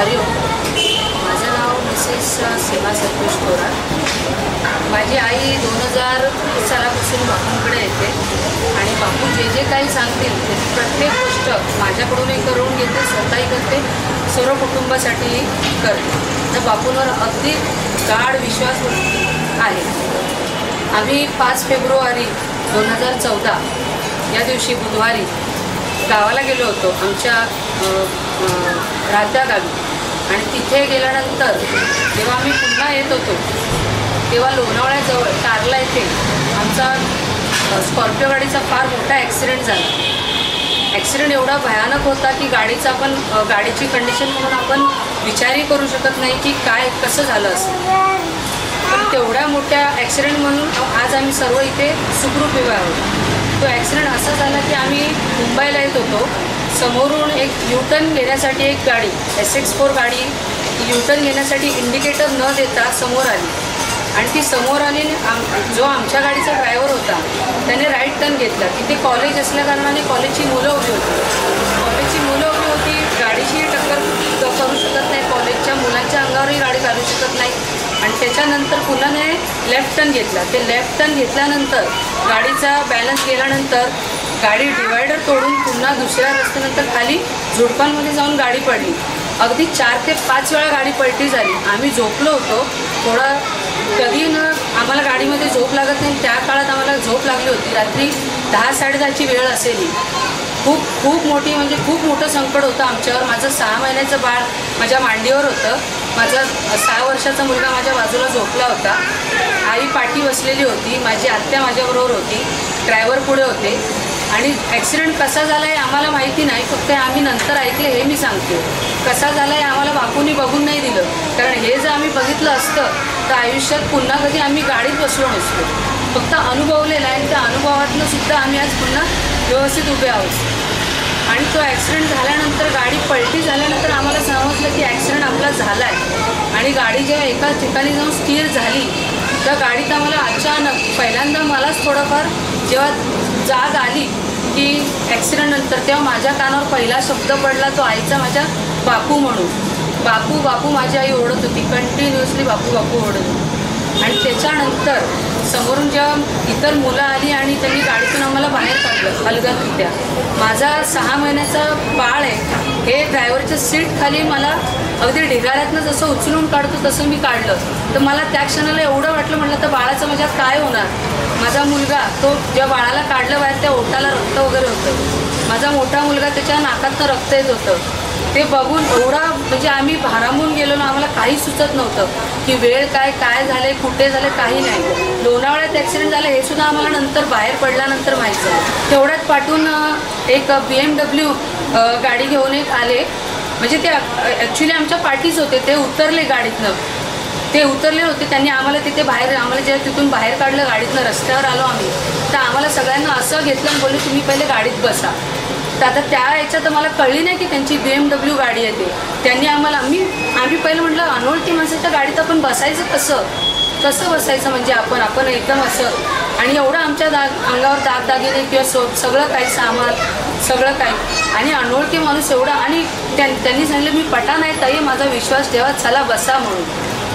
हरिओम. माझं नाव मिसेस सीमा संतोष कोराड. माझी आई 2000 सालापासून बापूंकडे येते आणि बापू जे जे काही सांगतील ते प्रत्येक गोष्ट माझ्याकडूनही करून घेते, स्वतःही करते, सर्व कुटुंबासाठीही करते. तर बापूंवर अगदी गाढ विश्वास आहे. आम्ही 5 फेब्रुवारी 2014 या दिवशी बुधवारी गावाला गेलो होतो, आमच्या राहत्या गावी. आणि तिथे गेल्यानंतर जेव्हा आम्ही पुन्हा येत होतो तेव्हा लोणावळ्याजवळ कारला येथे आमचा स्कॉर्पिओ गाडीचा फार मोठा ॲक्सिडेंट झाला. ॲक्सिडेंट एवढा भयानक होता की गाडीची कंडिशन म्हणून आपण विचारही करू शकत नाही की काय कसं झालं असेल. पण तेवढ्या मोठ्या ॲक्सिडेंट म्हणून आज आम्ही सर्व इथे सुखरूप उभे आहोत. तो ॲक्सिडेंट असा झाला की आम्ही मुंबईला येत होतो. समोरून एक यूटर्न घेण्यासाठी एक गाडी SX4 गाडी यूटर्न घेण्यासाठी इंडिकेटर न देता समोर आली आणि ती समोर आली. जो आमच्या गाडीचा ड्रायव्हर होता त्याने राईट टर्न घेतला. तिथे कॉलेज असल्याकारणाने कॉलेजची मुलं उभी होती. गाडीची टक्कर करू शकत नाही, कॉलेजच्या मुलांच्या अंगावरही गाडी घालू शकत नाही. आणि त्याच्यानंतर पुन्हा लेफ्ट टर्न घेतला. ते लेफ्ट टर्न घेतल्यानंतर गाडीचा बॅलन्स गेल्यानंतर गाडी डिवायडर तोडून पुन्हा दुसऱ्या रस्त्यानंतर खाली झुडपांमध्ये जाऊन गाडी पडली. अगदी 4 ते 5 वेळा गाडी पलटी झाली. आम्ही झोपलो होतो. थोडा कधी आम्हाला गाडीमध्ये झोप लागत नाही, त्या काळात आम्हाला झोप लागली होती. रात्री 10-10:30ची वेळ असेल. खूप मोठं संकट होतं आमच्यावर. माझं 6 महिन्याचं बाळ माझ्या मांडीवर होतं. माझा 6 वर्षाचा मुलगा माझ्या बाजूला झोपला होता. आई पाठी बसलेली होती. माझी आत्या माझ्याबरोबर होती. ड्रायव्हर पुढे होते. आणि ॲक्सिडेंट कसा झाला आहे आम्हाला माहिती नाही, फक्त आम्ही नंतर ऐकले हे मी सांगते. कसा झाला आहे आम्हाला बापूंनी बघून नाही दिलं, कारण हे जर आम्ही बघितलं असतं तर आयुष्यात पुन्हा कधी आम्ही गाडीत बसलो नसतो. फक्त अनुभवलेला आहे आणि त्या अनुभवातनं सुद्धा आम्ही आज पुन्हा व्यवस्थित उभे आहोत. आणि तो ॲक्सिडेंट झाल्यानंतर गाडी पलटी झाल्यानंतर आम्हाला समजलं की ॲक्सिडेंट आपला झाला आहे. आणि गाडी जेव्हा एका ठिकाणी जाऊन स्थिर झाली त्या गाडीत आम्हाला अचानक पहिल्यांदा मलाच थोडंफार जेव्हा जाग आली की ॲक्सिडेंटनंतर, तेव्हा माझ्या कानावर पहिला शब्द पडला तो आईचा, माझ्या बापू म्हणून. बापू बापू माझी आई ओरडत होती, कंटिन्युअसली बापू बापू ओरडत होती. आणि त्याच्यानंतर समोरून जेव्हा इतर मुलं आली आणि त्यांनी गाडीतून आम्हाला बाहेर काढलं अलगदरित्या. माझा 6 महिन्याचा बाळ आहे. हे ड्रायव्हरच्या सीट खाली मला अगदी ढिगाऱ्यातनं जसं उचलून काढतो तसं मी काढलं. तर मला त्या क्षणाला एवढं वाटलं, म्हटलं तर बाळाचं माझ्या काय होणार. माझा मुलगा तो जेव्हा बाळाला काढलं बाहेर त्या ओठाला रक्त वगैरे होतं. माझा मोठा मुलगा त्याच्या नाकातनं रक्त येत होतं. ते बघून एवढा आम्ही भारांबून गेलो ना, आम्हाला काही सुचत नव्हतं की वेळ काय झालं, कुठे झालं, काही नाही. लोणावळ्यात ॲक्सिडेंट झालं हे सुद्धा आम्हाला नंतर बाहेर पडल्यानंतर माहीत झालं. तेवढ्यात पाठवून एक BMW गाडी घेऊन आले. ते ॲक्च्युली आमच्या पाठीच होते. ते उतरले गाडीतनं. ते उतरले होते. त्यांनी आम्हाला तिथे आम्हाला जेव्हा तिथून बाहेर काढलं, गाडीतनं रस्त्यावर आलो आम्ही, तर आम्हाला सगळ्यांना असं घेतलं आणि बोलले तुम्ही पहिले गाडीत बसा. तर आता त्या याच्यात मला कळली नाही की त्यांची BMW गाडी येते. त्यांनी आम्ही पहिलं म्हटलं अनोळखी माणसाच्या गाडीत आपण बसायचं कसं बसायचं, आपण एकदम असं. आणि एवढं आमच्या अंगावर दागदागिने किंवा सगळं काही सामान सगळं काही. आणि अनोळखी माणूस एवढा. आणि त्यांनी सांगितलं मी पटा नाही ताई, माझा विश्वास ठेवा, चला बसा म्हणून.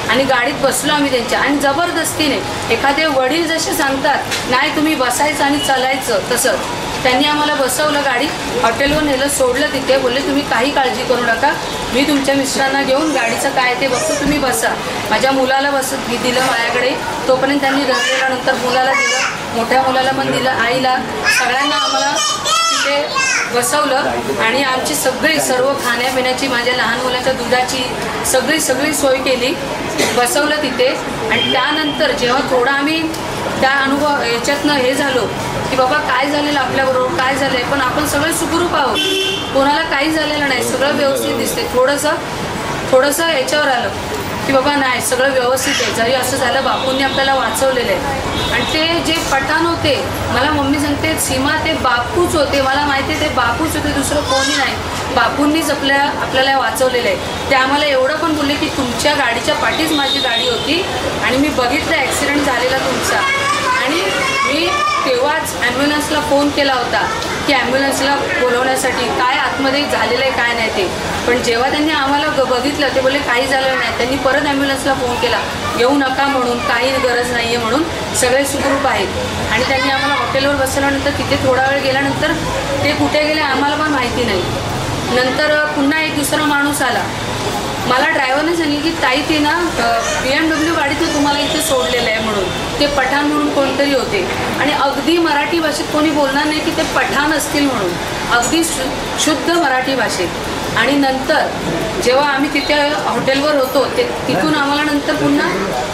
आणि गाडीत बसलो आम्ही त्यांच्या. आणि जबरदस्तीने एखादे वडील जसे सांगतात नाही तुम्ही बसायचं आणि चालायचं, तसं त्यांनी आम्हाला बसवलं. गाडी हॉटेलवर नेलं, सोडलं तिथे. बोलले तुम्ही काही काळजी करू नका, मी तुमच्या मिस्टरांना घेऊन गाडीचं काय ते बघतो, तुम्ही बसा. माझ्या मुलाला दिलं माझ्याकडे. तोपर्यंत त्यांनी धरलेल्यानंतर मुलाला दिलं, मोठ्या मुलाला पण दिलं, आईला, सगळ्यांना आम्हाला तिथे बसवलं. आणि आमची सर्व खाण्यापिण्याची, माझ्या लहान मुलाच्या दुधाची सगळी सोय केली, बसवलं तिथे. आणि त्यानंतर जेव्हा थोडं आम्ही त्या याच्यातनं हे झालो की बाबा काय झालेलं आपल्याबरोबर, काय झालं आहे, पण आपण सगळे सुखरूप आहोत, कोणाला काही झालेलं नाही, सगळं व्यवस्थित दिसते. थोडंसं याच्यावर आलं की बाबा नाही सगळं व्यवस्थित आहे. जरी असं झालं बापूंनी आपल्याला वाचवलेलं आहे. आणि ते जे पठाण होते, मला मम्मी सांगते सीमा ते बापूच होते, मला माहिती आहे ते बापूच होते, दुसरं कोणी नाही. बापूंनीच आपल्याला वाचवलेलं आहे. ते आम्हाला एवढं पण बोलले की तुमच्या गाडीच्या पाठीच माझी गाडी होती आणि मी बघितलं ॲक्सिडेंट झालेला तुमचा. आणि मी तेव्हाच ॲम्ब्युलन्सला फोन केला होता की ॲम्ब्युलन्सला बोलवण्यासाठी काय आतमध्ये झालेलं आहे काय नाही ते. पण जेव्हा त्यांनी आम्हाला बघितलं ते बोलले काही झालं नाही. त्यांनी परत ॲम्ब्युलन्सला फोन केला येऊ नका म्हणून, काही गरज नाही आहे म्हणून, सगळे सुखरूप आहेत. आणि त्यांनी आम्हाला हॉटेलवर बसवल्यानंतर तिथे थोडा वेळ गेल्यानंतर ते कुठे गेले आम्हाला पण माहिती नाही. नंतर पुन्हा एक दुसरा माणूस आला. मला ड्रायव्हरने सांगितलं की ताई ते ना BMW गाडीतून तुम्हाला इथे सोडलेलं आहे म्हणून. ते पठाण म्हणून कोणतरी होते आणि अगदी मराठी भाषेत कोणी बोलणार नाही की ते पठाण असतील म्हणून, अगदी शुद्ध मराठी भाषेत. आणि नंतर जेव्हा आम्ही तिथे हॉटेलवर होतो तिथून आम्हाला नंतर पुन्हा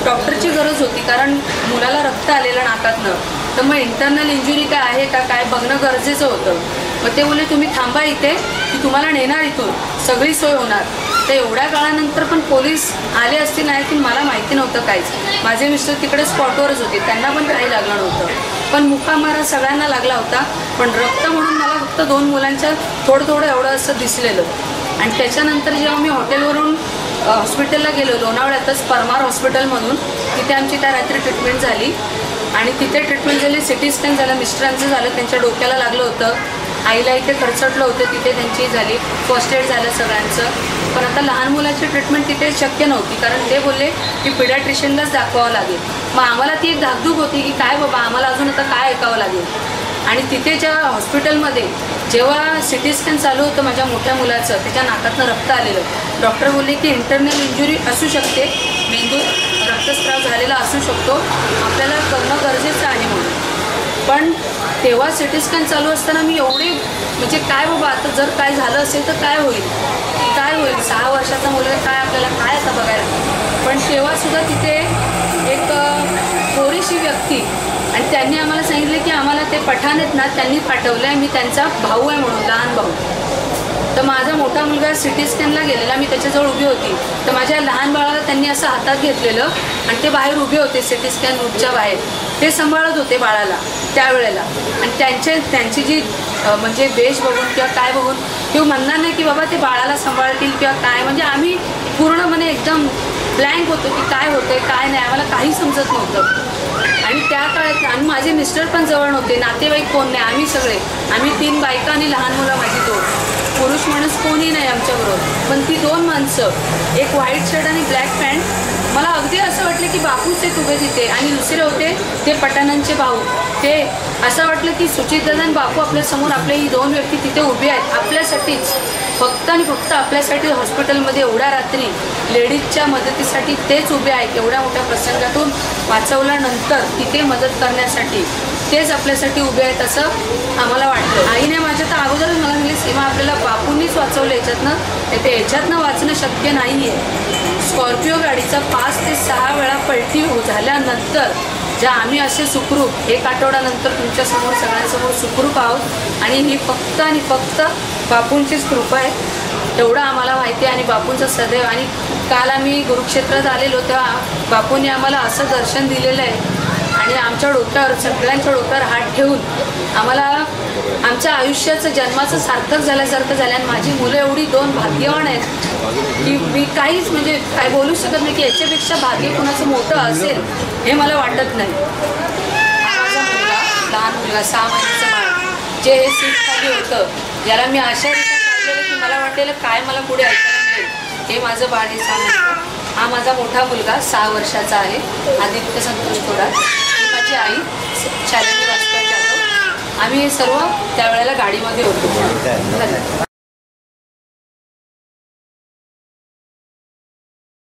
डॉक्टरची गरज होती कारण मुलाला रक्त आलेलं नाकातनं. तर मग इंटरनल इंजुरी काय आहे का काय बघणं गरजेचं होतं. मग ते बोलले तुम्ही थांबा इथे की तुम्हाला नेणार इथून, सगळी सोय होणार. तर एवढ्या काळानंतर पण पोलीस आले असतील नाही की मला माहिती नव्हतं काहीच. माझे मिस्टर तिकडे स्पॉटवरच होते, त्यांना पण काही लागलं नव्हतं. पण मुकामारा सगळ्यांना लागला होता. पण रक्त म्हणून मला फक्त 2 मुलांच्या थोडं थोडं एवढं असं दिसलेलं. आणि त्याच्यानंतर जेव्हा मी हॉटेलवरून हॉस्पिटलला गेलो लोणावळ्यातच परमार हॉस्पिटलमधून, तिथे आमची त्या रात्री ट्रीटमेंट झाली. आणि तिथे ट्रीटमेंट झाली, CT स्कॅन झालं, मिस्टरांचं झालं, त्यांच्या डोक्याला लागलं होतं, आईला इथे खरचटलं होतं, तिथे त्यांची झाली, फर्स्ट एड झालं सगळ्यांचं. पण आता लहान मुलाची ट्रीटमेंट तिथे शक्य नव्हती कारण ते बोलले की पिडियाट्रिशियनलाच दाखवावं लागेल. मग आम्हाला ती एक धाकधूक होती की काय बाबा आम्हाला अजून आता काय ऐकावं लागेल. आणि तिथे ज्या हॉस्पिटलमध्ये जेव्हा CT स्कॅन चालू होतं माझ्या मोठ्या मुलाचं, त्याच्या नाकातनं रक्त आलेलं, डॉक्टर बोलले की इंटरनल इंजुरी असू शकते, मेंदूत रक्तस्राव झालेला असू शकतो, आपल्याला करणं गरजेचं आहे म्हणून. पण तेव्हा CT स्कॅन चालू असताना मी एवढे म्हणजे काय बाबा आता जर काय झालं असेल तर काय होईल, काय होईल, 6 वर्षाचा मुलगा काय आपल्याला काय आता बघायला. पण तेव्हासुद्धा तिथे एक थोडीशी व्यक्ती आणि त्यांनी आम्हाला सांगितले की आम्हाला ते पठाण आहेत ना त्यांनी पाठवलं आहे, मी त्यांचा भाऊ आहे म्हणून, लहान भाऊ. तर माझा मोठा मुलगा CT स्कॅनला गेलेला, मी त्याच्याजवळ उभी होती. तर माझ्या लहान बाळाला त्यांनी असं हातात घेतलेलं आणि ते बाहेर उभे होते CT स्कॅन रूमच्या बाहेर, ते सांभाळत होते बाळाला त्यावेळेला. आणि त्यांची जी म्हणजे वेश बघून किंवा काय बघून किंवा म्हणणार नाही की बाबा ते बाळाला सांभाळतील किंवा काय, म्हणजे आम्ही पूर्णपणे एकदम ब्लँक होतो की काय होतंय काय नाही, आम्हाला काही समजत नव्हतं. आणि त्या काळात आणि माझे मिस्टर पण जवळ नव्हते, नातेवाईक कोण नाही, आम्ही 3 बायका आणि लहान मुलं माझी 2, पुरुष माणूस कोणी नाही आमच्याबरोबर. पण ती 2 माणसं, एक व्हाईट शर्ट आणि ब्लॅक पॅन्ट, मला अगदी असं वाटलं की बापूच आहेत उभे तिथे. आणि दुसरे होते ते पठाणांचे भाऊ. ते असं वाटलं की सुचितदादा आणि बापू आपल्यासमोर, आपले ही 2 व्यक्ती तिथे उभे आहेत आपल्यासाठीच, फक्त आणि फक्त आपल्यासाठी. हॉस्पिटलमध्ये एवढ्या रात्री लेडीजच्या मदतीसाठी तेच उभे आहेत. एवढ्या मोठ्या प्रसंगातून वाचवल्यानंतर तिथे मदत करण्यासाठी तेच आपल्यासाठी उभे आहेत असं आम्हाला वाटतं. आईने माझ्या तर अगोदरच मला म्हणली सीमा आपल्याला बापूंनीच वाचवलं याच्यातनं वाचणं शक्य नाही आहे. स्कॉर्पिओ गाडीचा 5 ते 6 वेळा पलटी झाल्यानंतर ज्या आम्ही असे सुखरूप 1 आठवड्यानंतर तुमच्यासमोर सगळ्यांसमोर सुखरूप आहोत आणि ही फक्त आणि फक्त बापूंचीच कृपा आहे एवढं आम्हाला माहिती आहे. आणि बापूंचं सदैव. आणि काल आम्ही गुरुक्षेत्रात आलेलो तेव्हा बापूंनी आम्हाला असं दर्शन दिलेलं आहे आणि आमच्या डोक्यावर, सगळ्यांच्या डोक्यावर हात ठेवून आम्हाला आमच्या आयुष्याचं जन्माचं सार्थक झाल्यासारखं झालं. आणि माझी मुलं एवढी 2 भाग्यवान आहेत की मी काहीच म्हणजे काय बोलू शकत नाही की याच्यापेक्षा भाग्य कोणाचं मोठं असेल हे मला वाटत नाही. माझा मुलगा, लहान मुलगा 6 महिन्याचं बाळ, जे हे सीट खाली होतं, ज्याला मी अशा रीती काढलेलं की मला वाटलेलं काय मला पुढे ऐकायला मिळेल, हे माझं बाळ हे 6 महिन्याचं. हा माझा मोठा मुलगा 6 वर्षाचा आहे, आदित्य संतोष थोडा. ही माझी आई शालिनी वास्तव जाधव. आम्ही हे सर्व त्यावेळेला गाडीमध्ये होतो.